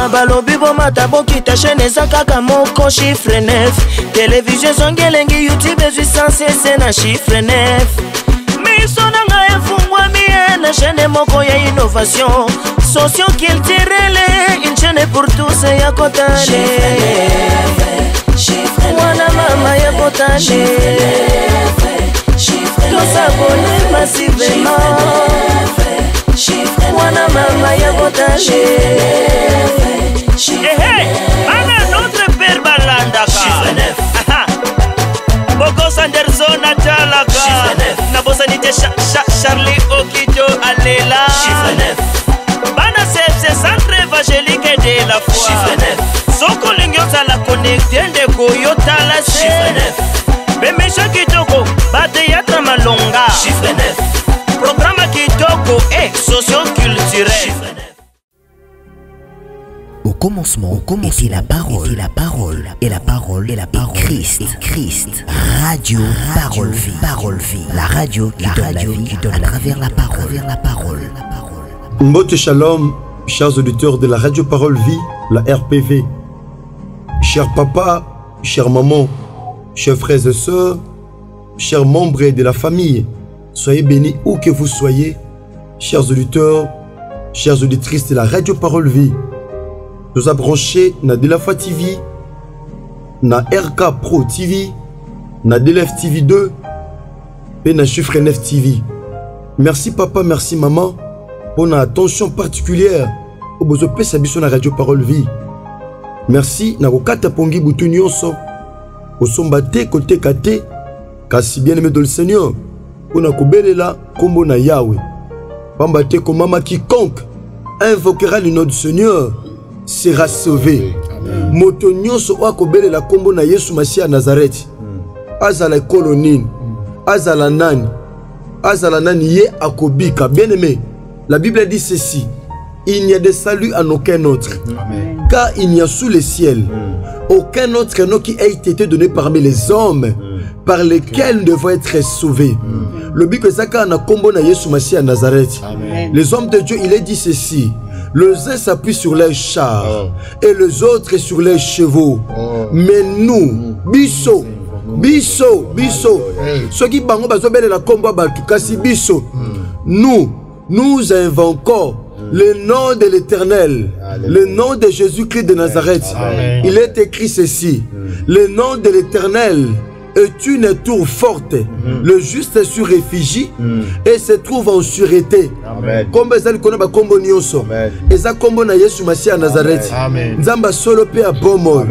balobi bomata bokita chaîne eza kaka moko chiffre 9 télévision zongelengi YouTube ezwi sans na chiffre 9 miso nanga efungwami na chaîne moko ya innovation socio-culturelle une chaîne pour tous ya kotane mwana mama ya kotane tosabone massivement mwana mama ya kotane ana notre père balandaka Boko Sanderson atalaka na bosanite Charlie Okijo alela bana c'est centre évangélique de la foi soko lingyosa la connecter ndeko yotala se bemesha kitoko bateyatra malonga programme kitoko et socio-culturel. Au commencement, était la parole, et la parole, Christ. Radio Parole Vie, la radio qui donne la vie, à travers la parole. Mbote Shalom, chers auditeurs de la radio Parole Vie, la RPV. Chers papas, chers mamans, chers frères et sœurs, chers membres de la famille, soyez bénis où que vous soyez, chers auditeurs, chères auditrices de la radio Parole Vie. Nous avons branché na Delafa TV, na RK Pro TV, na DLF TV 2 et na Chiffre 9 TV. Merci papa, merci maman pour une attention particulière au besoin de la radio Parole Vie. Merci na kokata pongi butu nyonso osombate côté kate kasi bien aimé de le Seigneur on a kobelela kombo na Yahweh pambate ko mama quiconque invoquera le nom du Seigneur sera sauvé. Moto nyonso wa kobelela kombo na Yesu Masia Nazareth azala kolonine azala nani ye akobika. Bien aimé, la Bible dit ceci: il n'y a de salut en aucun autre. Amen. Car il n'y a sous le ciel aucun autre nom qui a été donné parmi les hommes par lesquels nous devons être sauvés. Le but que Zaka na kombo na Yesu Masia Nazareth. Les hommes de Dieu, il est dit ceci: les uns s'appuient sur les chars et les autres sur les chevaux. Mais nous, biso, ceux qui bango bazobele la kombo batu kasi biso, nous invoquons le nom de l'Éternel, le nom de Jésus-Christ de Nazareth. Amen. Il est écrit ceci: le nom de l'Éternel est une tour forte. Le juste se réfugie et se trouve en sûreté. Comme ça, le combo nyonso. Eza combo na Yesu Masia Nazareth. Nzamba solo pe a bomo.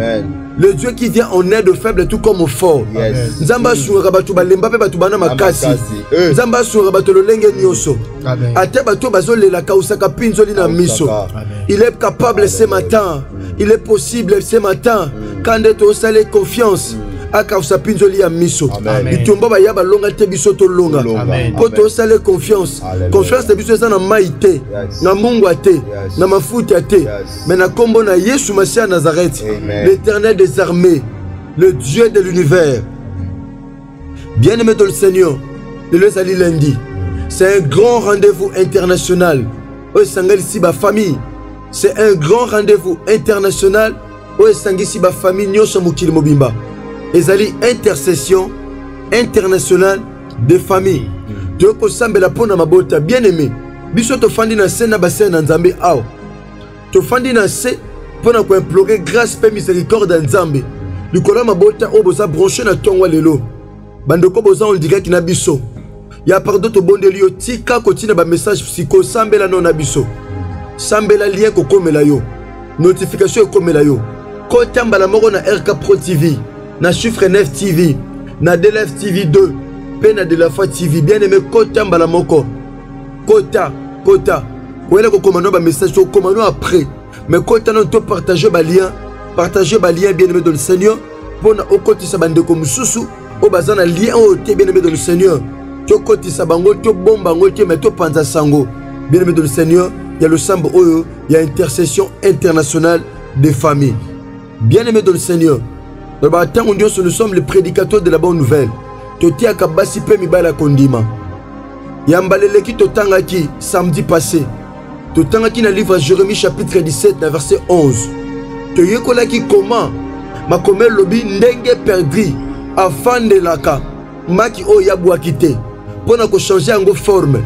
Le Dieu qui vient en aide aux faibles tout comme aux forts. Nzamba sura batu balemba pe batu bana makasi. Nzamba sura batu lolenge nyonso. Ate batu bazole la kausaka pinzoli na miso. Il est capable ce matin. Il est possible ce matin quand tu as salé confiance. Akausa pinzoli ya miso. Bitumba ba ya balonga te biso to longa. Poto sale confiance. Confiance te biso na maite, na mungu ate, na mafuta ate. Mais na kombo na Yesu Masia Nazareth, l'Éternel des armées, le Dieu de l'univers. Bien-aimé dans le Seigneur, le Sali lundi. C'est un grand rendez-vous international. Au Sangal Siba famille. C'est un grand rendez-vous international. Au Sangal Siba famille Nyoso Mukil Mobimba. Ezali intercession internationale des familles. Dieu ko sambela pona mabota bien aimé. Biso to fandi na sena basena nzambe aw. To fandi na se pona ko implorer grâce pe miséricorde nzambe. Likola mabota o boza brancher na tongwa lelo. Bandoko boza on dirait ki na biso. Ya pardon to bondeli yo tika ko tina ba message psycho sambela non na biso. Sambela lien ko komela yo. Notification ko komela yo. Ko tambala moko na RK Pro TV. Na Chiffre 9 TV, na DLF TV 2, pe na Delafa TV. Bien aimé, Kota mbala moko. Kota. Ouela ko komano ba message to komano après. Mais Kota non to partager ba lien bien aimé dans le Seigneur. Pona okoti sa bande ko mususu, o bazana lien o te bien aimé dans le Seigneur. To koti sa bango to bomba ngote mais to panza sango. Bien aimé dans le Seigneur, il y a le sambo oyo, il y a intercession internationale des familles. Bien aimé dans le Seigneur. Nous sommes les prédicateurs de la bonne nouvelle. Toti akabasi pe mibala kondima. Yambalele ki totanga ki samedi passé. totangaki na livre Jérémie chapitre 17 na verset 11 toyekolaki comment makomé lobi ndenge perdri afandelaka maki oyo yabwaki te mpona kochanger yango forme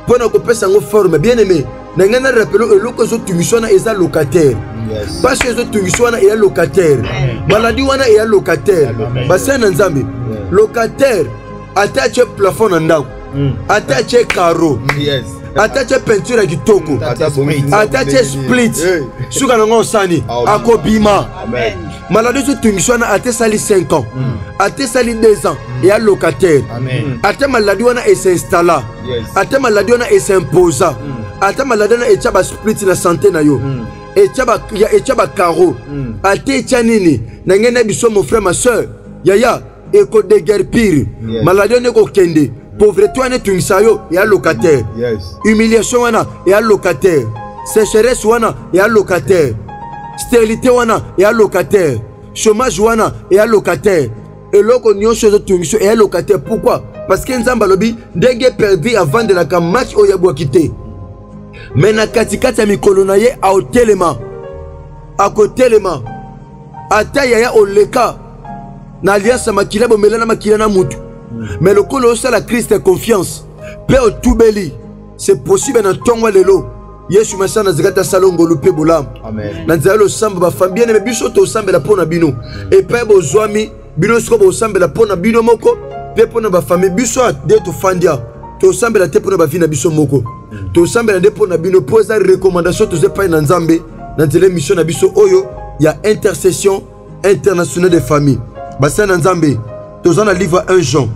mpona kopesa yango forme bien aimé na ngai na rappelo eloko ezotungisa wana eza locataire parce que ezotungisa wana eya locataire maladi wana eya locataire basali na nzambe locataire ata atie plafond na ndako ata atie caro ata atie peinture ya kitoko ata atie split suka nango osani akobima maladi ezotungisa wana ate sali 5 ans ate sali 2 ans eya locataire ate maladi wana esinstalla ate maladi wana esimposa ate maladi wana etia basplit na santé na yo etia bacaro ate etia nini na ngai na biso mon frère ma soeur yaya ekodeguerpir maladi wana ekokende pauvreté wana etungisa yo eya locataire humiliation wana eya locataire sécheresse wana eya locataire stérilité wana eya locataire chômage wana eya locataire eloko nyonso ezotungisa eya locataire pourquoi parce que nzambe alobi ndenge perdu avandelaka match oyo yabwaki te mais na katikati ya mikolo na ye akotelema ata yaya oleka na aliansa makila bomela na makila na mutu mais lokolo osala Christ confiance mpe otubeli c'est possible na ntongo lelo yesu masa na zikata salongolo mpe bolamu na nzela losamba bafambi bien aimé biso tosambela mpo na bino epai bozwami bino siko bosambela mpo na bino moko mpe mpo na bafambi biso ade tofandia tosambela te mpo na bavi na biso moko tosambela nde mpo na bino mpo eza recommandation toza epai na nzambe na nzela émission na biso oyo ya intercession internationale des familles basali na nzambe toza na livre 1 Jean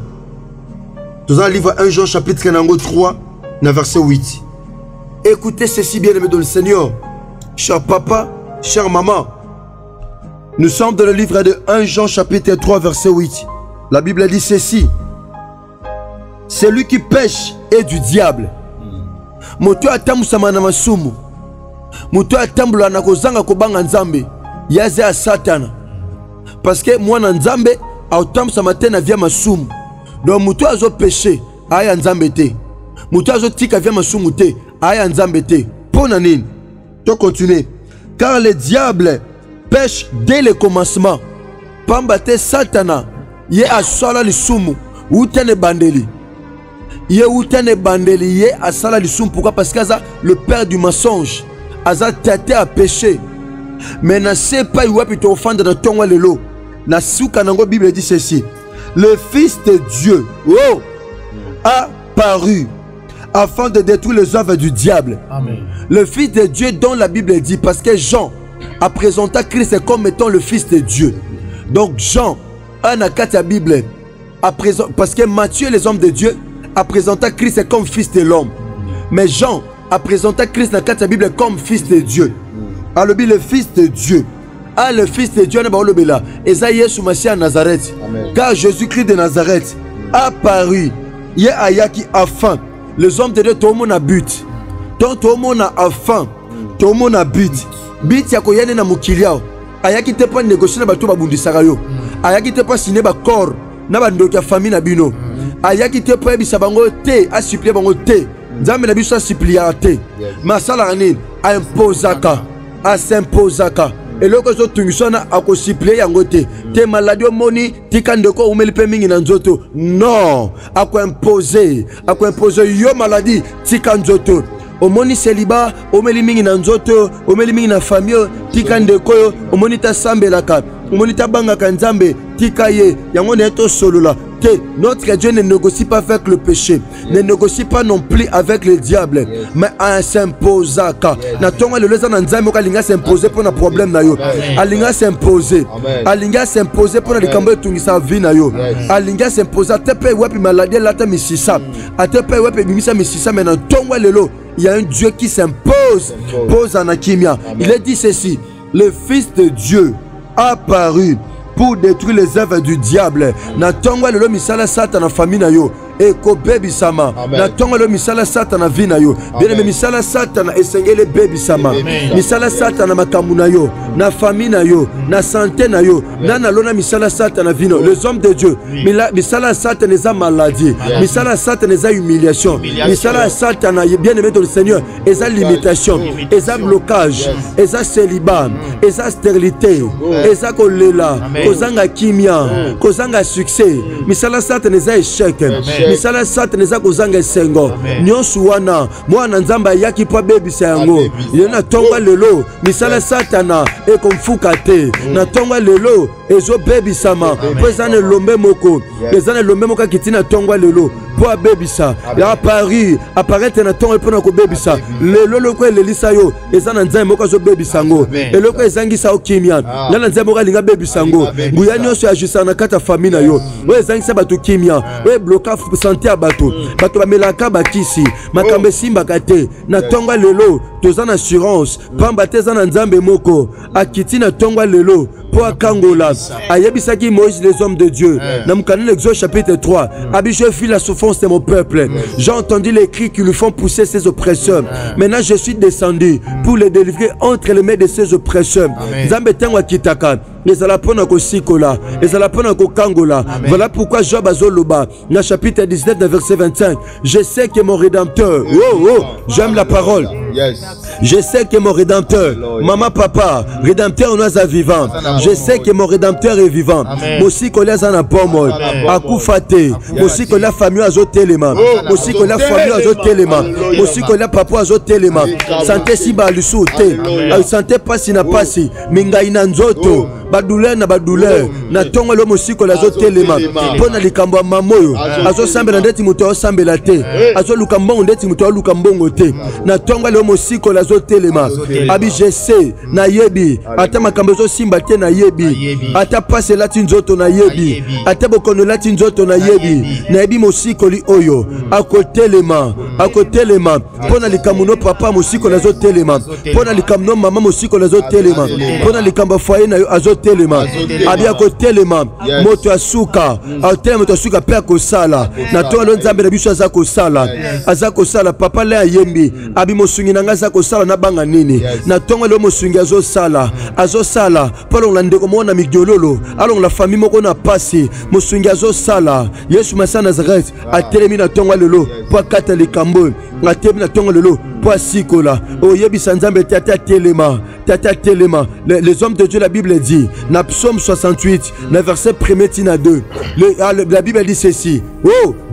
toza na livre 1 Jean chapitre nango 3 na verset 8. Écoutez ceci bien aimé dans le Seigneur, cher papa, chère maman. Nous sommes dans le livre de 1 Jean chapitre 3 verset 8. La Bible dit ceci: celui qui pêche est du diable. Moto atamusama na masumu, moto atambula na kozanga kobanga nzambe, yaze a Satan. Parce que moi na nzambe atamusama te na via masumu. Donc moto azo péché aya nzambe te. Moto azo tika via masumu te aya nzambe te. Pona nini? To continuer. Car le diable pêche dès le commencement. Pamba te Satana ye asala lisumu utane bandeli. Ye utane bandeli ye asala lisumu. Pourquoi? Parce qu'aza le père du mensonge. Aza tête à pécher. Mais na se pas iwapi to offendre dans ton lelo. Na suka nango Bible dit ceci: le Fils de Dieu a paru afin de détruire les œuvres du diable. Amen. Le Fils de Dieu dont la Bible dit, parce que Jean a présenté Christ comme étant le Fils de Dieu. Donc Jean a la Bible parce que Matthieu, les hommes de Dieu, a présenté Christ comme Fils de l'homme. Mais Jean a présenté Christ dans la Bible comme Fils de Dieu. Alors le Fils de Dieu. Ah, le Fils de Dieu, Esaïe Soumassia à Nazareth. Car Jésus-Christ de Nazareth a paru. Il y a Ayaki afin. Les hommes de Dieu, tout le monde a but. Donc tout le monde a faim. Tout le monde a but. But ya koyane na mukilia. Ayaki te pas négocier na bato babundisaka yo. Ayaki te pas signer ba corps na bandoki ya famille na bino. Ayaki te pas bisa bango te, a supplier bango te. Nzambe na biso a supplier te. Masala nini? A imposaka, a s'imposaka. Et le kozo tungisona a ko supplier yango te. Te maladie moni tika ndeko umeli pe mingi na nzoto. Non, a ko imposer yo maladie tika nzoto. Omoni célibat, omeli mingi na nzoto, omeli mingi na famille, tika ndeko yo, omoni ta sambelaka, omoni ta bangaka nzambe, tika ye, yango neto solola. Notre Dieu ne négocie pas avec le péché, ne négocie pas non plus avec le diable, mais en s'imposaka. Na tonga le leza na nzambe ka linga s'imposer pour un problème na yo. Alinga s'imposer. Alinga s'imposer pour le kambo tungisa vie na yo. Alinga s'imposer tepe wepi maladie lata misisa. Atepe wepi bimisa misisa mais na tonga lelo, il y a un Dieu qui s'impose, pose en akimia. Il est dit ceci: le Fils de Dieu a apparu pour détruire les œuvres du diable. Na tongwa lelo misala Satan na famille na yo. eko baby sama na tongo le misala satana vina yo bien misala satana esengele baby sama misala satana makambu na yo na famille na yo na santé na yo na lona misala satana vino les hommes de Dieu misala satana eza maladie misala satana eza humiliation misala satana bien aimé de le Seigneur eza limitation eza blocage eza célibat eza stérilité eza kolela kozanga kimia kozanga succès misala satana eza échec misala satana eza kozanga esengo nyonso wana mwana nzamba yaki po bebisa yango yena tonga lelo misala satana ekomfuka te na tonga lelo ezo bebisama po eza na lombe moko eza na lombe moko kitina tonga lelo po abebisa ya Paris apparaître na tonga po na ko bebisa lelo loko elelisa yo eza na nzambe moko zo bebisa ngo eloko ezangisa okimia na nzambe moko linga bebisa ngo nguya nyonso ya jusana kata famille na yo o ezangisa bato kimia o bloka santé ya bato bamelaka bakisi makambe simba kate na tonga lelo toza na assurance pamba te eza na nzambe moko akiti na tonga lelo po akangola ayebisaki Moïse les hommes de Dieu na mukana Exode chapitre 3 abi je vis la souffrance de mon peuple j'ai entendu les cris qui lui font pousser ses oppresseurs maintenant je suis descendu pour les délivrer entre les mains de ses oppresseurs nzambe tengwa kitaka ezala pona ko sikola ezala pona ko kangola voilà pourquoi Job azoloba na chapitre 19 verset 25 je sais que mon rédempteur j'aime la parole je sais que mon rédempteur maman papa rédempteur nous a vivant je sais que mon rédempteur est vivant aussi que les ana pomo akufate aussi que la famille azotelema aussi que la famille azotelema aussi que la papa azotelema santé si ba lusute santé pasi na pasi mingai na nzoto badouleur na badouleur na tongo lo mosiko la zotelema pona likambo mamoyo azosambela ndeti muto osambela te azoluka mbongo ndeti muto oluka mbongo te na tongo lo mosiko la zotelema abi je sais na yebi ata makambo zo simba te na yebi ata pase lati nzoto na yebi ata bokono lati nzoto na yebi mosiko li oyo akotelema pona likambo no papa mosiko la zotelema pona likambo no mama mosiko la zotelema pona likambo foyer na yo azotelema abi akotelema moto asuka akotelema moto asuka pe akosala na tongo lo nzambe na biso aza kosala papa le ayembi abi mosungi na ngaza kosala na banga nini na tongo lo mosungi azosala polo la ndeko mona migiololo along la famille moko na pasi mosungi azosala Yesu masa Nazareth atelemi na tongo lelo po kata likambo atelemi na tongo lelo po sikola oyebisa nzambe tata telema les hommes de Dieu la Bible dit na psaume 68 na verset 1er tina 2 la Bible dit ceci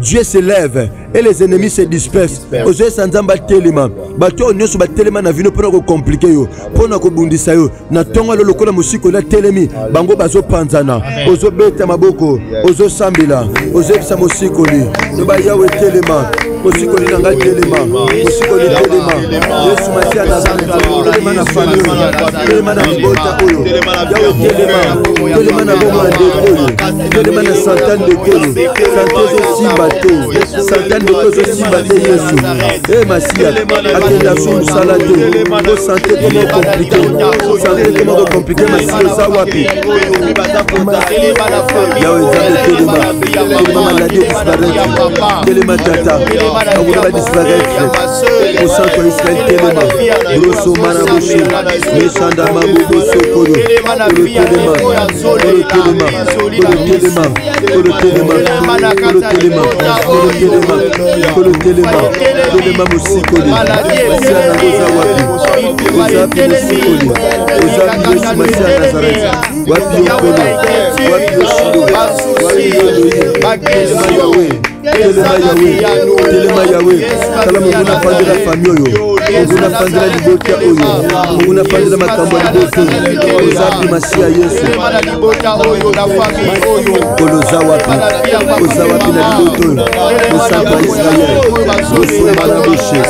Dieu s'élève et les ennemis se dispersent ozo sanzamba telema bato nyoso ba telema na vino pona ko compliquer yo pona ko bundisa yo na tonga lo lokola musiko na telemi bango bazo panzana ozo beta maboko ozo sambila ozo bisa musiko li no ba yawe telema musiko li nanga telema musiko li telema Yesu masia na telema na famille telema na mbota oyo yawe telema na bomba de telema na santane de kolo santezo simba te santane de kolo simba te Yesu masia akenda sou salade ko santé comment compliqué masia za wapi yawe telema maladie disparaître telema tata akuna ba disparaître au centre Israël telema grosso maraboshi meshanda mabubu sokoro telema musikoli sana goza wapi wapi musikoli wapi Yesu Masia Nazareth wapi yokolo wapi yoshido telema yawe kala munguna pandela famille oyo munguna pandela libota oyo munguna pandela makambo libota ozapi Masia Yesu koloza wapi na libota osapa Israel osoma na boshe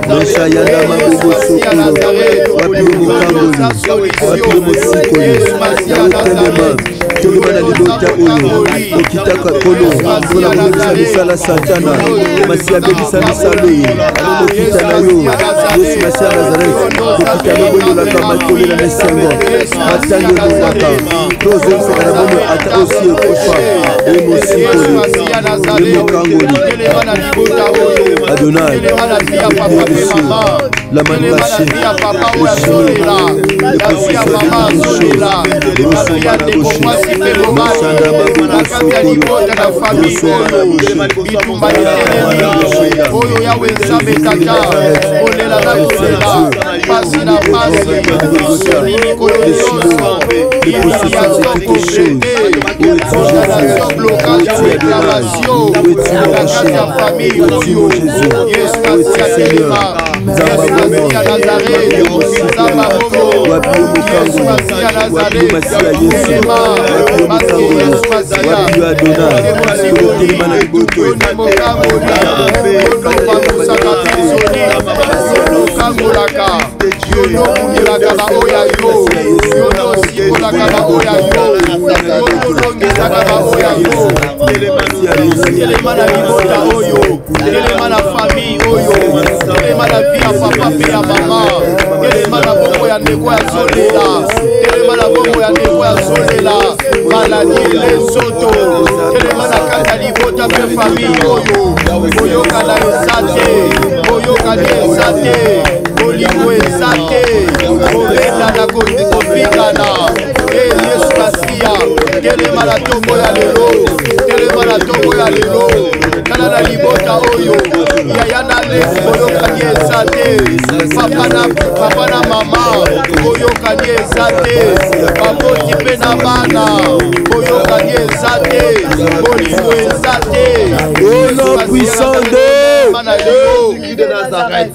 Mesha yanda mabubu sukuro wapi mukamboli wapi musikoli yawe telema Tolomana libota oyo okitaka kolo mpona komekisa misala satana masiya bebisa misalo okita na yo Yesu masiya Nazareth okita nobondolaka makolela na esengo atangi ebongaka tozongisaka na bomo ata osi ekofa emosikoli emokangoli Adonai la manipulation le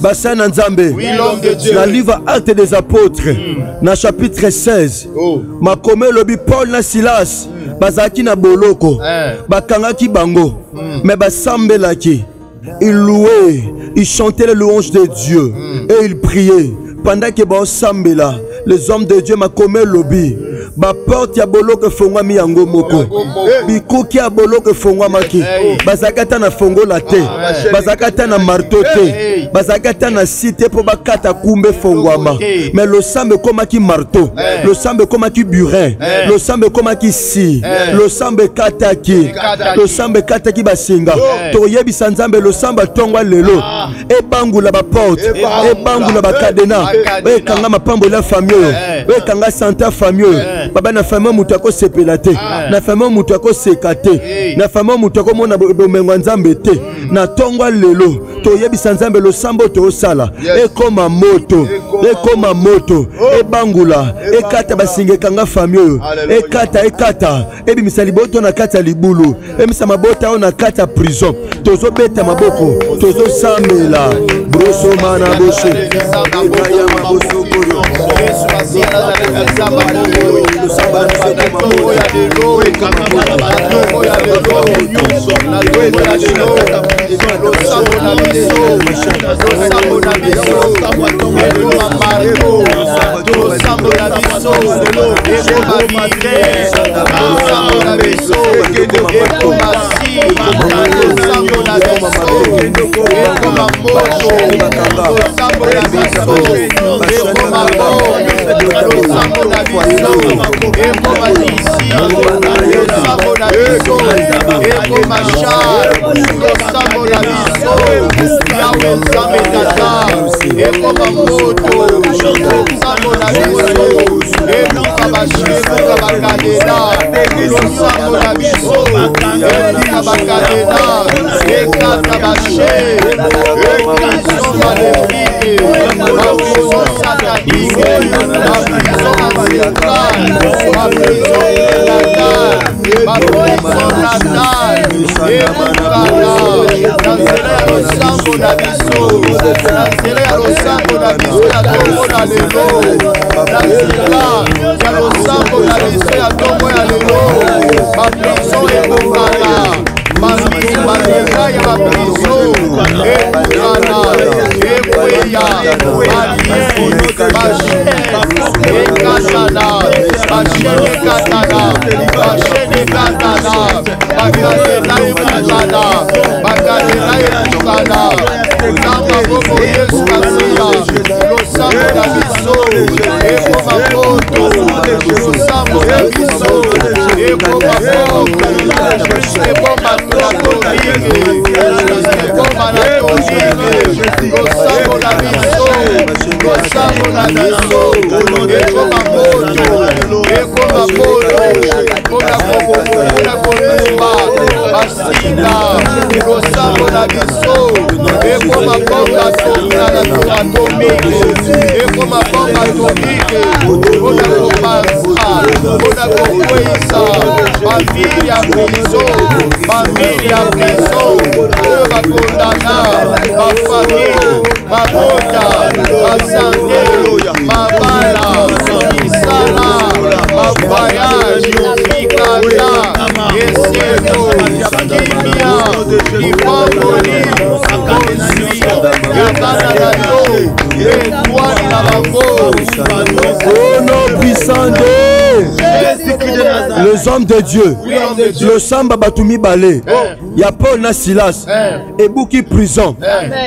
Bassin Nzambe, la livre Actes des Apôtres, na chapitre 16, Makome lobi Paul na Silas, bazaki na boloko, bakangaki bango, mais basambelaki, ils louaient, ils chantaient les louanges de Dieu, et ils priaient, pendant que basambela, les hommes de Dieu Makome lobi, ba porte ya boloko fongwami yango moko bikuki ya boloko fongwamaki bazakata na fongola te bazakata na marteau te bazakata na site po bakata kumbe fongwama mais le sambe komaki marteau le sambe komaki burin le sambe komaki si le sambe kataki le sambe kataki basinga toyebisa Nzambe le sambe tongwa lelo ebangula ba porte ebangula ba kadena ekanga mapambo la famille ekanga santa famille baba na famille mutu ako sepela te na famille mutu ako sekate na famille mutu ako mona bomengo Nzambe te na tongwa lelo toyebisa Nzambe lo sambo to sala ekoma moto ebangula ekata basinge kanga famille ekata ebimisa liboto na kata libulu ebimisa mabota ona kata prison tozo beta maboko tozo samela broso mana boshe ya maboso koro Les hommes de Dieu, le samba batumi balé, ya Paul na Silas, et bouki prison,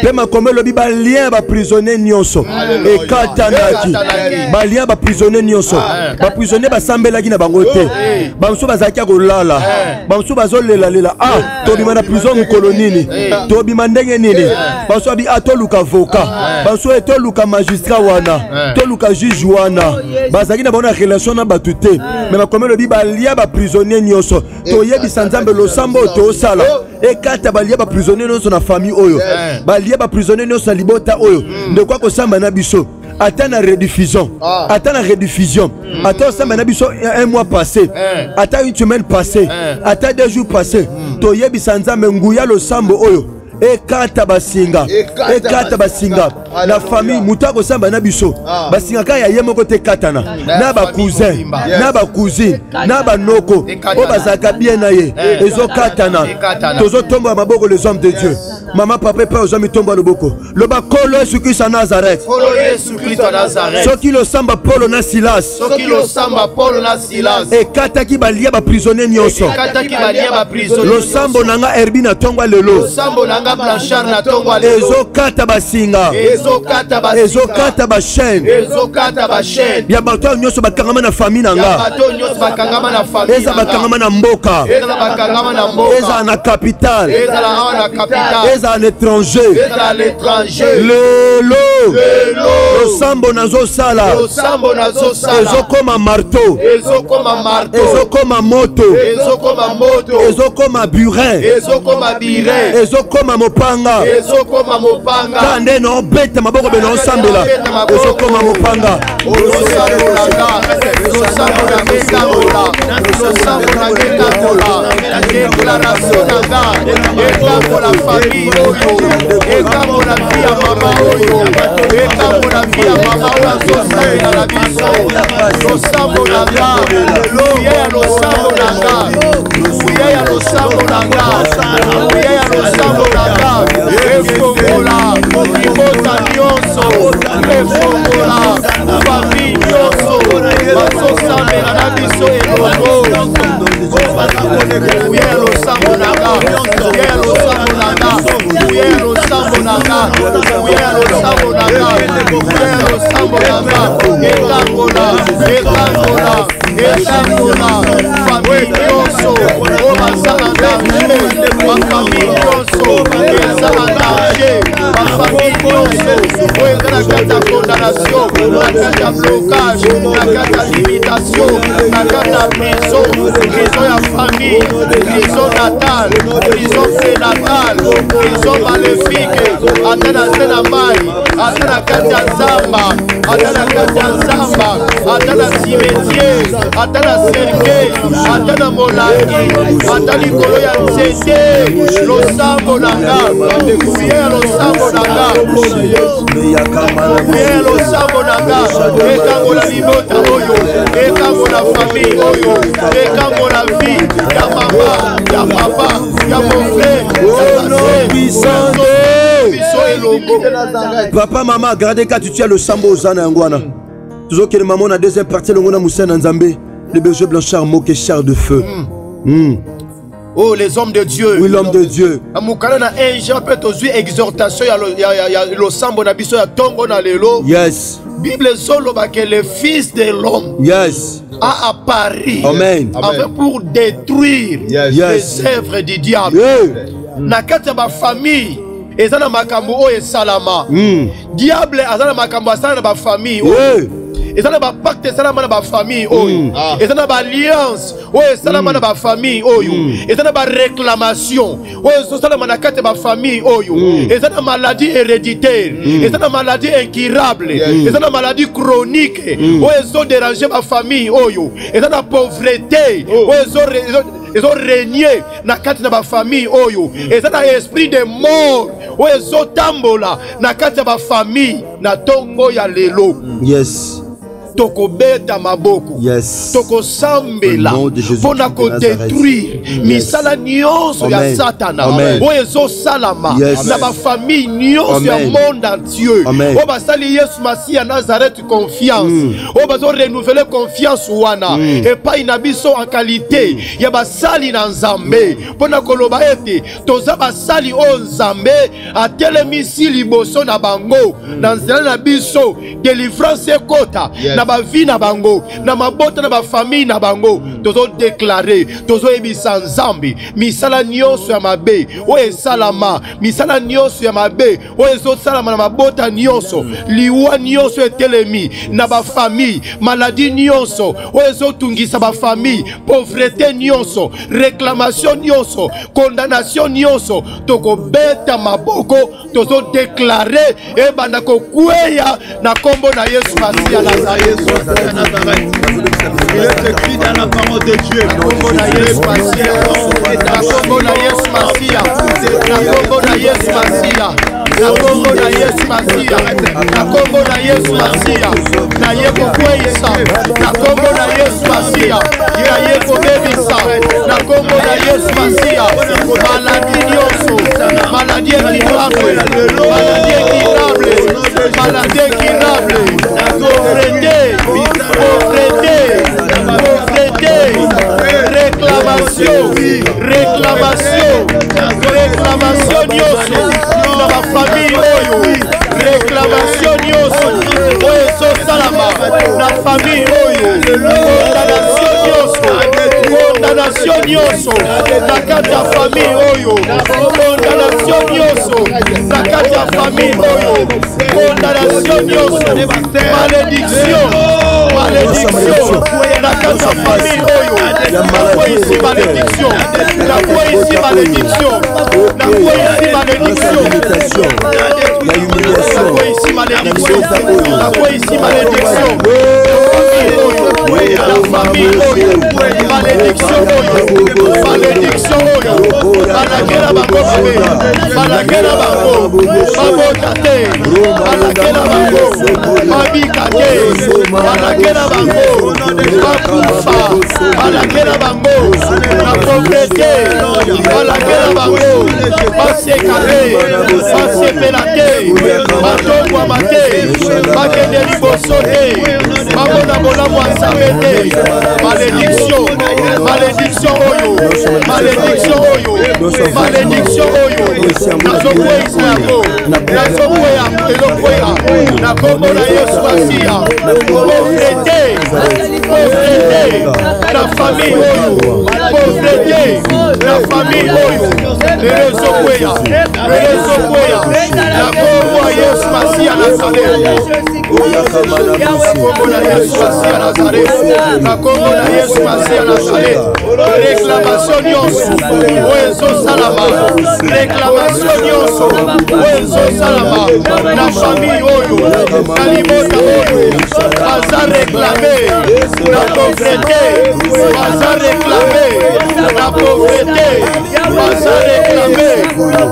pema comme le biba lien ba prisonnier nyonso, et katanaki, ba lien ba prisonnier nyonso, ba prisonnier ba sambela ki na bangote, ba mso ba zakia ko lala, ba mso ba zolela lela, tobi mana prison kolonini, tobi mandenge nini, ba mso bi atoluka avocat, ba mso etoluka magistrat wana, toluka juge wana, ba zaki na bona relation na batute, mais comme le biba lien ba prisonnier nyonso, to yebi sanzambe lo sambo to sala, et kata ba lien ba prisonnier nyonso na famille oyo, ba lien ba prisonnier nyonso libota oyo, de quoi ko samba na biso. Attends la rediffusion, attends la rediffusion, attends ça maintenant biso un mois passé, attends une semaine passée, attends 2 jours passés, to yebi sanzambe nguya lo sambo oyo. Et kata basinga, la famille mutako samba na biso, basinga kaya yemo kote katana, na ba cousin, na ba cousine, na ba noko, o bazaka bien na ye, ezo katana, tozo tomba maboko les hommes de Dieu. Maman papa pas aux hommes tomba loboko. Le ba kolo Jésus-Christ à Nazareth. Kolo Jésus-Christ à Nazareth. Soki lo samba Paul na Silas. Soki lo samba Paul na Silas. Et kata ki balia ba prisonnier nyonso. Kata ki balia ba prisonnier. Lo sambo nanga Herbina tongwa lelo. Lo sambo nanga Blanchard na tongwa lelo. Ezo kata basinga. Ezo kata basinga. Ezo kata ba chaîne. Ezo kata ba chaîne. Ya bato nyonso bakangama na famille nanga. Ya bato nyonso bakangama na famille. Eza bakangama na mboka. Eza bakangama na mboka. Eza na capitale. Eza na capitale. Eza à l'étranger. Eza à l'étranger. Lelo. Le sambo nazo sala. Le sambo nazo sala. Ezo koma marteau. Ezo koma marteau. Ezo koma moto. Ezo koma moto. Ezo koma burin. Ezo koma burin. Ezo koma mopanga. Ezo koma mopanga. Kande no bete maboko be no sambela. Ezo koma mopanga. Ezo sambo nanga. Ezo sambo nanga. Ezo sambo nanga. Déclaration nanga. Et pour la famille. Et comme on a vu à maman, et comme on a vu à maman, on a sauté à la maison. Nous sommes au Nanga, nous sommes au Nanga, nous sommes au Nanga, nous sommes au Nanga, et Fongola, il faut à Nyonso, et Fongola, famille Nyonso, Maso Samé, la Nabiso et Logo. Oui, nous sommes au Nanga, oui, nous sommes au Nanga. Uyelo sambo nanga, uyelo sambo nanga, uyelo sambo nanga, etangola, etangola, etangola, famille yonso, oba salanganje, ma famille yonso, salanganje, ma famille yonso, oekana kata condamnation, nakata blocage, nakata limitation, nakata prison, prison ya famille, prison natale, prison prénatale, prison maléfique, atena tena mai, atena kata zamba, atena kata zamba, atena cimetière, atena cercueil, atena molaki, atena likolo ya nzete, lo sambo nanga, kuye lo sambo nanga, kuye lo sambo nanga, ekango la libota oyo, ekango la famille oyo, ekango la vie, ya mama, ya papa, ya mon frère, papa, maman, gardez quand tu tiens le sambo aux ânes angwana. Toujours que le maman a deuxième partie, le mona moussa nzambe, le berger Blanchard moqué char de feu. Oh, les hommes de Dieu. Oui, l'homme de Dieu. Exhortation Yes. Bible solo que le fils de l'homme Yes. a apparu. Amen. Pour détruire Yes. les œuvres du diable. Yeah. Nakati ba famille ezana makambo o esalama. Diable azana makambo asana ba famille. Ezana ba pacte salama na ba famille oyo. Ezana ba alliance oyo salama na ba famille oyo. Ezana ba réclamation oyo salama na kati ba famille oyo. Ezana maladie héréditaire, ezana maladie incurable, ezana maladie chronique oyo zo déranger ba famille oyo. Ezana pauvreté oyo ils ont régné na kati na ba famille oyo. Ezana esprit de mort oyo zo tambola na kati na ba famille na tongo ya lelo. Yes. Toko beta maboko. Yes. Toko sambela. Pona ko détruire. Misala nyonso ya satana. Oyezo salama. Na ba famille nyonso ya monde entier. O ba sali Yesu Masia Nazareth confiance. O ba zo renouveler confiance wana. Et pas inabiso en qualité. Ya ba sali na Nzambe. Pona koloba ete toza ba sali o Nzambe atelemisi liboso na bango. Na nzela na biso délivrance ekota. Na vie na bango, na mabota na ba famille na bango, tozo déclarer, tozo ebisa Nzambi, misala nyonso ya mabe, o esalama, misala nyonso ya mabe, o ezo salama na mabota nyonso, liwa nyonso etelemi, na ba famille, maladie nyonso, o ezo tungisa ba famille, pauvreté nyonso, réclamation nyonso, condamnation nyonso, toko beta maboko, tozo déclarer, e banda ko kweya na kombo na Yesu Masia Nazareth. Il est écrit dans la parole de Dieu. La combo na Yesu Masia. La combo na Yesu Masia. La combo na Yesu Masia. La combo na Yesu Masia. La combo na Yesu Masia. Na yeko kweyesa. La combo na Yesu Masia. Ya yeko bebisa. La combo na Yesu Masia. Maladie nyonso. Maladie incurable. Maladie incurable. Maladie incurable. Pauvreté, réclamation nyonso na ba famille oyo, réclamation nyonso oyo so salama na famille oyo, condamnation nyonso na kati ya famille oyo, condamnation nyonso na kati ya famille oyo, condamnation nyonso, malédiction na kati ya famille oyo, na kwa ici malédiction, na kwa ici malédiction, na kwa ici malédiction, na kwa ici malédiction, na kwa ici malédiction, la famille oyo, malédiction oyo, malédiction oyo, balakela bango babe, balakela bango, babota te, balakela bango, babika te, balakela bango, bakufa, balakela bango, na pauvreté, balakela bango, baseka te, basepela te, batongwama te, bakende liboso te, babona bolamu ya Nzambe te, malédiction, malédiction oyo, malédiction oyo, malédiction oyo, nazokweyisa yango, nazokweya elokweya, na kombo na Yesu Masia, pauvreté, na famille oyo, pauvreté, na famille oyo, elozokweya, na kombo ya Yesu Masia Nazareth, kombo na Yesu Masia Nazareth, na kombo na Yesu Masia Nazareth, réclamation nyonso, oyo ezosalama, réclamation nyonso, oyo ezosalama, na famille oyo, na libota oyo, baza réclamé, na pauvreté, baza réclamé, na pauvreté, baza réclamé,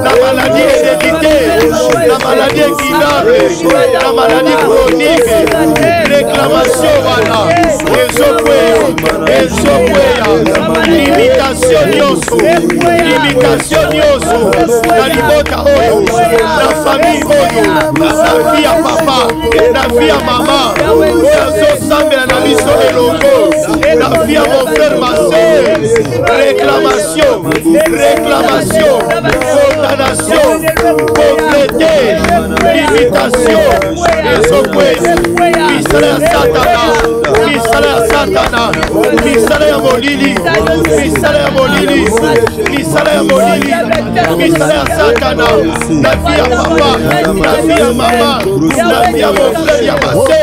na maladie héréditaire, na maladie incurable, na maladie chronique, réclamation wana, ezokweya, limitation nyonso, na libota oyo, na famille oyo, na vie ya papa, na vie ya mama, oyo azosambela na biso elongo, na vie ya mon frère, ma sœur, na réclamation, réclamation, condamnation, pauvreté, limitation, esokwe, misala ya Satana, misala ya Satana, misala ya molili, misala ya molili, misala ya molili, misala ya Satana, na vie ya papa, na vie ya mama, na vie ya mon frère ya masse,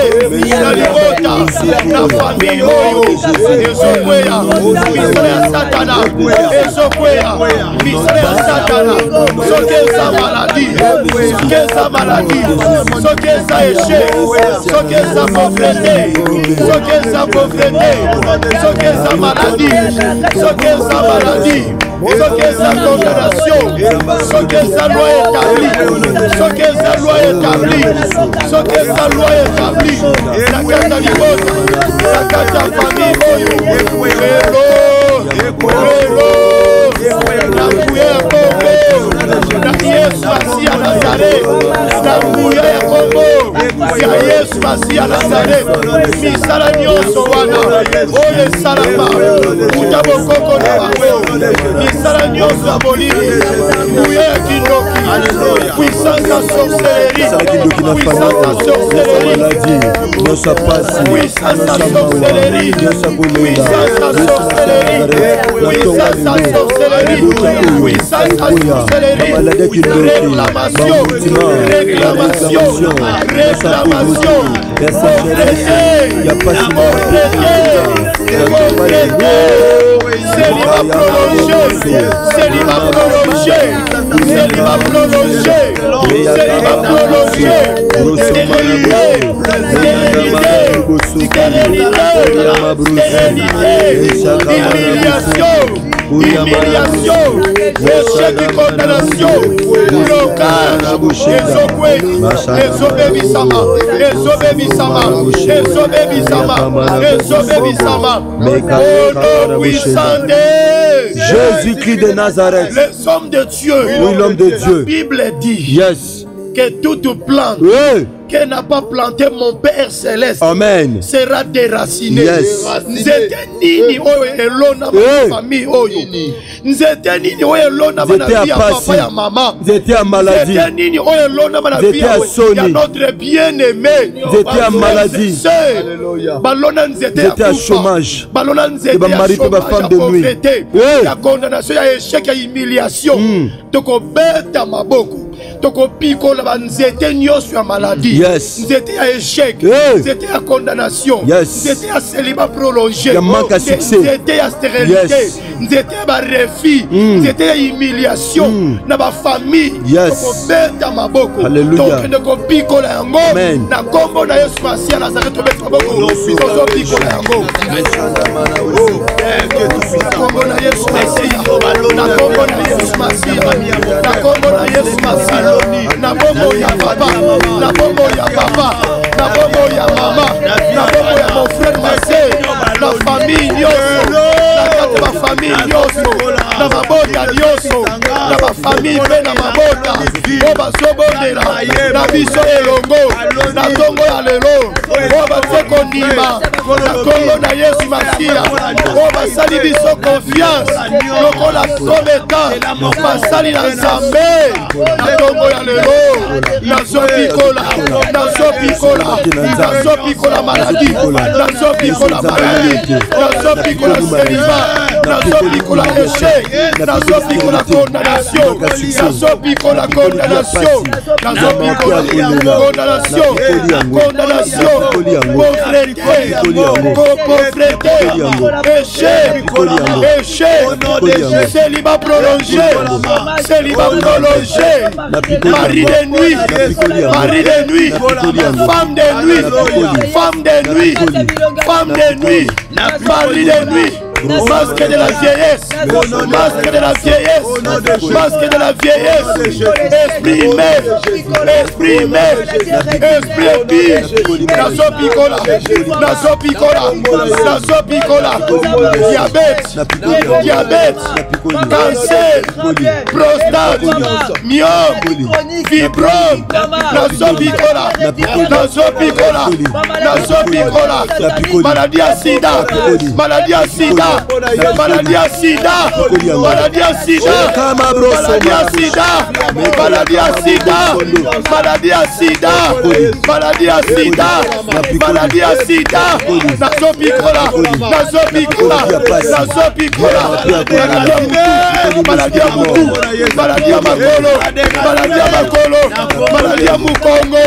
na libota, na famille oyo, ezokweya, misala ya Satana, ezokweya, misala ya Satana, soki eza maladie, soki eza maladie, soki eza échec, soki eza pauvreté, soki eza pauvreté, soki eza maladie, soki eza maladie, soki eza condamnation, soki eza loi établie, soki eza loi établie, soki eza loi établie, na kati ya libota, na kati ya famille oyo, lelo, na nguya ya Kongo, na Yesu Masi ya Nazareth, na nguya ya Kongo, ya Yesu Masi ya Nazareth, misala nyonso wana, oyo esalama, kuta bokoko na bango, misala nyonso ya bolili, nguya ya kindoki, puissance ya sorcellerie, puissance ya sorcellerie, puissance ya sorcellerie, puissance ya sorcellerie, puissance ya sorcellerie, puissance ya sorcellerie, réclamation, réclamation, réclamation, célibat prolongé, célibat prolongé, célibat prolongé, célibat prolongé, stérilité, stérilité, humiliation, humiliation, échec et condamnation, blocage, ezokwe, ezobebisama, ezobebisama, ezobebisama, ezobebisama, au nom puissant de Jésus-Christ de Nazareth. les hommes de Dieu, Oui, l'homme de Dieu. la Bible dit Yes. que toute plante Oui. que n'a pas planté mon Père Céleste Amen. sera déraciné. Yes. Nzete nini oyo elona ma famille oyo. Nzete nini oyo elona ma vie ya papa ya maman. J'étais en maladie. Nzete nini oyo elona ma vie ya notre bien-aimé. J'étais en maladie. Balona nzete ya J'étais à chômage. balona nzete ba mari pe ba femme de nuit. Ya condamnation ya échec ya humiliation. Toko beta maboko. Toko piko la nzete nyonso ya maladie. Yes. Nzete ya échec. Nzete ya condamnation. Yes. Nzete ya célibat prolongé. Ya manque à succès. Nzete ya stérilité. Yes. Nzete ya refus. Nzete ya humiliation. Na ba famille. Yes. Toko beta maboko. Alléluia. Toko piko la yango. Amen. Na kombo na Yesu Masi ya Nazareth to beta maboko. Tozo piko la yango. Kombo na Yesu Masi. Na kombo na Yesu Masi. Na kombo na Yesu Masi. Na bombo ya papa, na bombo ya papa, na bombo ya mama, na bombo ya mon frère Massé, la famille nyonso, na kati ma famille nyonso, na mabota nyonso, na ma famille pe na mabota, o bazobondela, na biso elongo, na tongo ya lelo, o batie kondima, na kombo na Yesu Masiya, o basali biso confiance, lokola kometa, basali na Nzambe, na tongo ya lelo, nazopikola, nazopikola, nazopikola maladie, nazopikola maladie, nazopikola célibat, nazopikola échec, nazopikola condamnation, nazopikola condamnation, nazopikola condamnation, condamnation, pauvreté, pauvreté, échec, échec, célibat prolongé, célibat prolongé, mari de nuit, mari de nuit, femme de nuit, femme de nuit, femme de nuit, mari de nuit. Masque de la vieillesse, masque de la vieillesse, masque de la vieillesse, esprit humain, esprit humain, esprit épire, nazopikola, nazopikola, nazopikola, diabète, diabète, cancer, prostate, myome, fibrome, nazopikola, nazopikola, nazopikola, maladie à sida, maladie à sida. maladie à sida, maladie à sida, maladie à sida, maladie à sida, maladie à sida, maladie à sida, maladie à sida, nazo pikola, maladie à mutu, maladie à makolo, maladie à makolo, maladie à mukongo,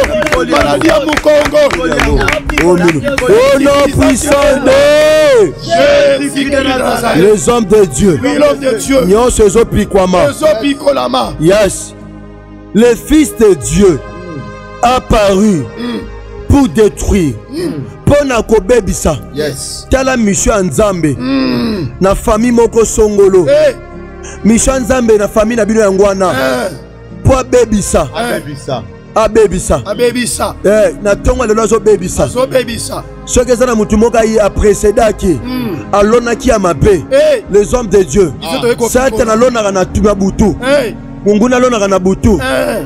maladie à mukongo. Au nom puissant de Jésus de Nazareth. Les hommes de Dieu. L'homme de Dieu. Yes. Le Fils de Dieu apparu pour détruire. Pour bebisa. Yes. Tala mission Nzambe. Na famille moko songolo. Mission Nzambe na famille na bino yangwana. Pour bebisa. Abebisa. Na tonga le lozo bebisa. Ce que ça na mutu moka yi a précédé qui alona ki amabe. Les hommes de Dieu. Satan alona na tubabutu. Munguna alona na butu.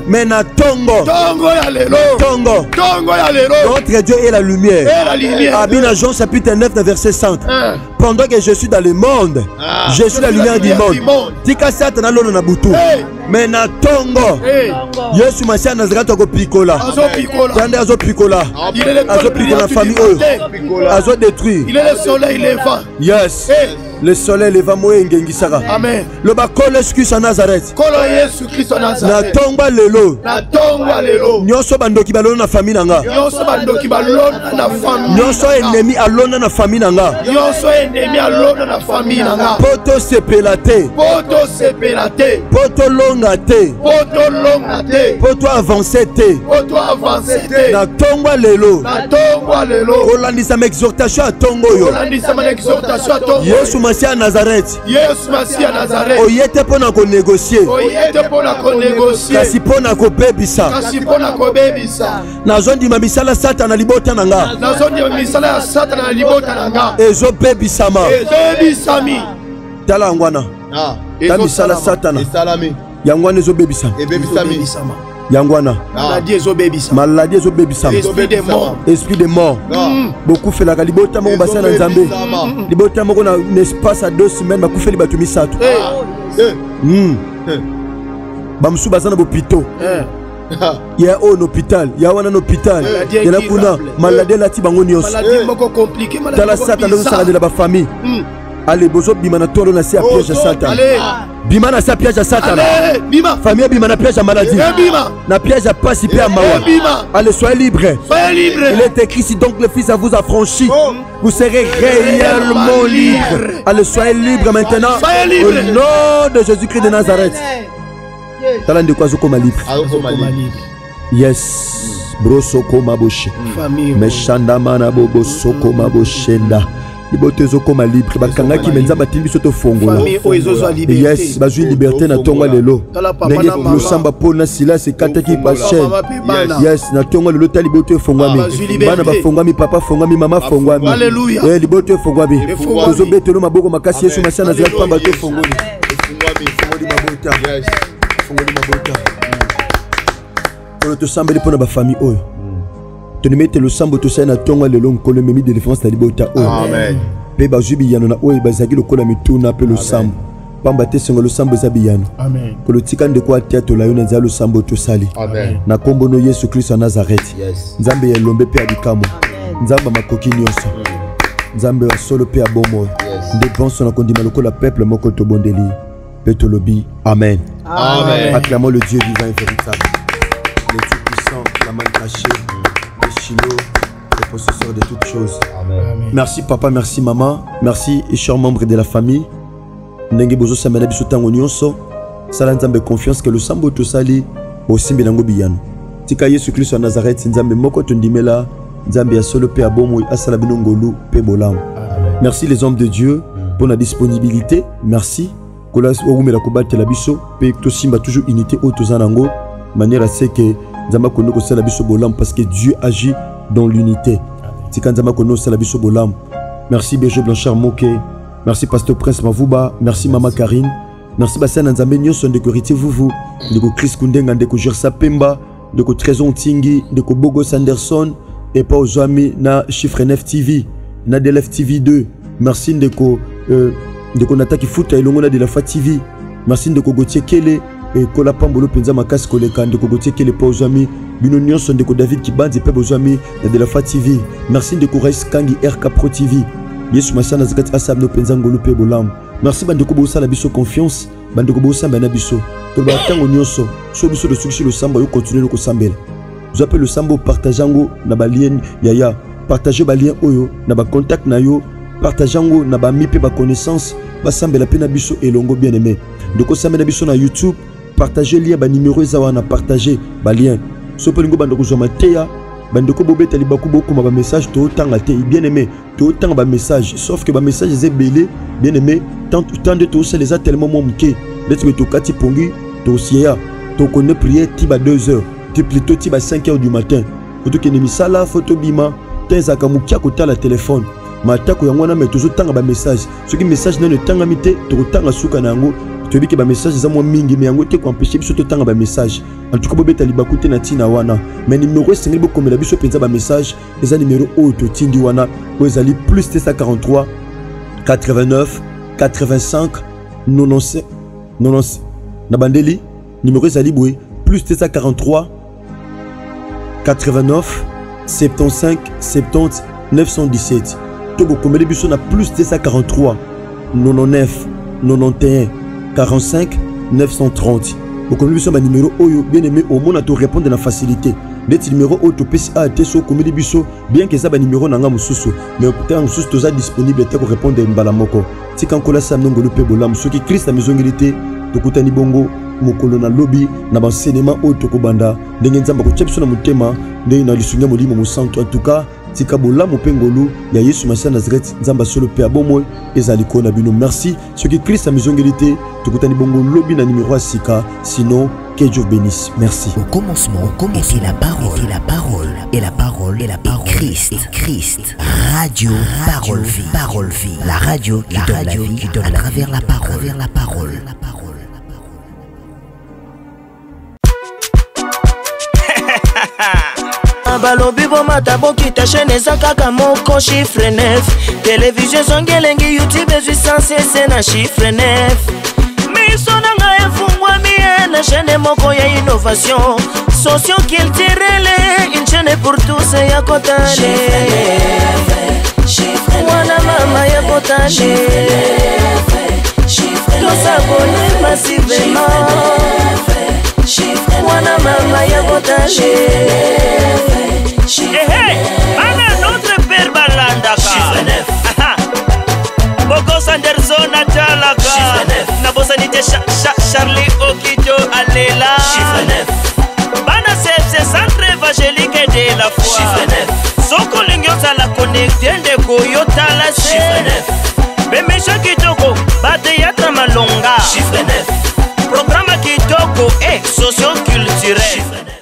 Mais na tongo. Tongo ya lelo. Notre Dieu est la lumière. Abina Jean chapitre 9 verset 5. Pendant que je suis dans le monde, je suis la lumière du monde. Tika Satan alona na butu. Mais na tongo. Yesu Masia Nazareth ko pikola. Tande azo pikola. Azo pikola la famille eux. Azo détruire. Il est le soleil levant. Yes. Le soleil leva moye ngengisaka. Amen. Le ba kole Christ à Nazareth. Kolo Yesu Christ à Nazareth. Na tongba lelo. Na tongba lelo. Nyonso bandoki balona na famille nanga. Nyonso bandoki balona na famille. Nyonso ennemi alona na famille nanga. Nyonso ennemi alona na famille nanga. Poto sepelate. Poto sepelate. Poto longa te. Poto longa te. Poto avancer te. Poto avancer te. Na tongba lelo. Na tongba lelo. Olandisa ma exhortation à tongo yo. Olandisa ma exhortation à tongo. Yesu Masia Nazareth. Yesu Masia Nazareth. Oyete pona ko négocier. Oyete pona ko négocier. Kasi pona ko bebisa. Kasi pona ko bebisa. Nazondi mamisala Satan na libota nanga. Nazondi mamisala ya Satan na libota nanga. Ezo bebisama. Ezo bebisami. Tala ngwana. Ta misala Satan. Yangwana ezo bebisama. Ebebisami. Yangwana. Maladie ezo bebisama. Maladie ezo bebisama. Esprit de mort. Esprit de mort. Beaucoup fait la libota moko basana nzambe. Libota moko na espace à 2 semaines bakufeli batu misato. Bamsu basana bopito. Il y a un hôpital, il y a un hôpital. Il y a kuna maladie lati bango nyos. Maladie moko compliqué, maladie. Tala Satan le sala de la famille. Allez bozo bimana tolo na sia piège à Satan. Bima na sa piège à Satan. Bima. Famille bima na piège à maladie. Bima. Na piège à participer à mawa. Allez soyez libre. Soyez libre. Il est écrit si donc le Fils vous a franchi, vous serez réellement libre. Allez soyez libre maintenant. Soyez libre. Au nom de Jésus-Christ de Nazareth. Talent de quoi zoko ma libre. Yes. Broso koma boshe. Meshanda mana bobo soko maboshenda. Libotezo koma libre bakanga ki menza batili soto fongola. Yes, bazui liberté na tonga lelo. Nenge lo samba pona sila se kataki ba chaîne. Yes, na tonga lelo tali bote fongwami. Bana ba fongwami papa fongwami mama fongwami. Alléluia. Libote fongwami. Tozo betelo maboko makasi Yesu Masia Nazareth pamba to fongoli. Fongoli mabota. Yes. Fongoli mabota. Pour te sambeli pona ba famille oyo. Tu ne mettez le sambo tout ça na tonga le long kolo memi de défense na libota o. Amen. Pe ba jubi yano na oyo bazaki le kola mituna pe le sambo. Pamba te sengo le sambo zabiyano. Amen. Kolo tikande kwa théâtre la yona za le sambo to sali. Amen. Na kombo no Yesu Christ en Nazareth. Yes. Nzambe ya lombe pe abikamo. Nzamba makoki nyonso. Nzambe wa solo pe abomo. Yes. Dépense na kondima le kola peuple moko to bondeli. Pe to lobi. Amen. Amen. Acclamons le Dieu vivant et véritable. Le Dieu puissant, la main cachée. Le possesseur de toutes choses. Amen. Merci papa, merci maman, merci et chers membres de la famille. Ndenge bozo samena biso tango nyonso. Sala nzambe confiance que le sambo to sali aussi bilango biyano. Tika Yesu Christ en Nazareth nzambe moko tondimela nzambe ya solo pe abomo asala binongolu pe bolam. Merci les hommes de Dieu pour la disponibilité. Merci. Kola oumela kobatela biso pe to simba toujours unité autozanango manière à ce que Nzamba kono ko sala biso bolam parce que Dieu agit dans l'unité. Tika nzamba kono sala biso bolam. Merci Béjo Blanchard Moke. Merci Pasteur Prince Mavuba. Merci Maman Karine. Merci Basana Nzambe Nyonso de Koriti Vuvu. De ko Chris Kundenga de ko Gersa Pemba. De ko Trésor Tingi. De ko Bogo Sanderson. Et pas aux amis na Chiffre 9 TV. Na DLF TV 2. Merci de ko ndeko Nataki Futa elongona de la Fa TV. Merci ndeko Gauthier Kele et Kola Pambolo Penza Makas Koleka ndeko Gauthier Kele pa ozami bino nyonso ndeko David Kibanzi pe bozami de la Fa TV. Merci ndeko Rais Kangi RK Pro TV. Yesu Masana Zakat Asam no Penza Ngolo pe bolam. Merci bandeko bosa la biso confiance bandeko bosa bana biso. To ba tango nyonso so biso de succès le samba yo continuer ko sambela. Vous appelez le sambo partageango na ba lien yaya partager ba lien oyo na ba contact na yo partageango na ba mipe ba connaissance ba sambela pe na biso elongo bien aimé. Ndeko sambela biso na YouTube partager lien ba numéro zawa na partager ba lien. So pelingo bandeko zoma teya bandeko bobeta libaku boko ma ba message to tanga te bien aimé to tanga ba message sauf que ba message est belé bien aimé tant de tout ça les a tellement monké d'être to kati pongi to siya to connaît prier tiba 2 heures tu plutôt tiba 5 heures du matin photo ke misala photo bima tenzaka mukia kota la téléphone matako yango na mais toujours tanga ba message ce qui message na ne tanga mité to tanga suka nango tu dis que ba message za mo mingi mais yango te ko empêcher biso to tanga ba message en tout cas bobeta libaku te na tina wana mais numéro singi bo komela biso penza ba message eza numéro auto tindi wana ko ezali plus 43 89 85 97 97 na bandeli numéro ezali boy plus 43 89 75 70 917 Togo Komele Biso na plus 243 99 91 45 930 Komele Biso ba numéro oyo bien aimé au monde à te répondre de la facilité net numéro auto PCA teso Komele Biso bien que ça ba numéro nanga mususu mais peut-être mususu toza disponible te ko répondre mbala moko tika nkola sam ngolo pe bolam soki Christ a mezongilité tokutani bongo mokolo na lobby na ba cinéma auto ko banda ndenge nzamba ko tshepso na mutema ndenge na lisunya molimo mo centre en tout cas tika bolamu pengolu ya Yesu Masiya Nazareth nzamba solo pe abomo ezali ko na bino merci soki Christ a mezongilité tokutani bongo lobby na numéro à sika sinon que Dieu bénisse merci. Au commencement était la parole et la parole Christ. Radio Parole Vie. La radio qui donne la vie à travers la parole. balobi bomata bokita chaîne eza kaka moko chiffre 9 télévision zongelengi YouTube ezwi sans na chiffre 9 miso nanga efungwami na chaîne moko ya innovation socio-culturelle une chaîne pour tous ya kotane mwana mama ya kotane tosabone massivement mwana mama ya kotane ana notre père balandaka Boko Sanderson atalaka na bosanite Charlie Okito alela bana c'est centre évangélique de la foi soko lingyosa la connecter ndeko yotala bemesha kitoko bateyatra malonga programme kitoko et socio-culturel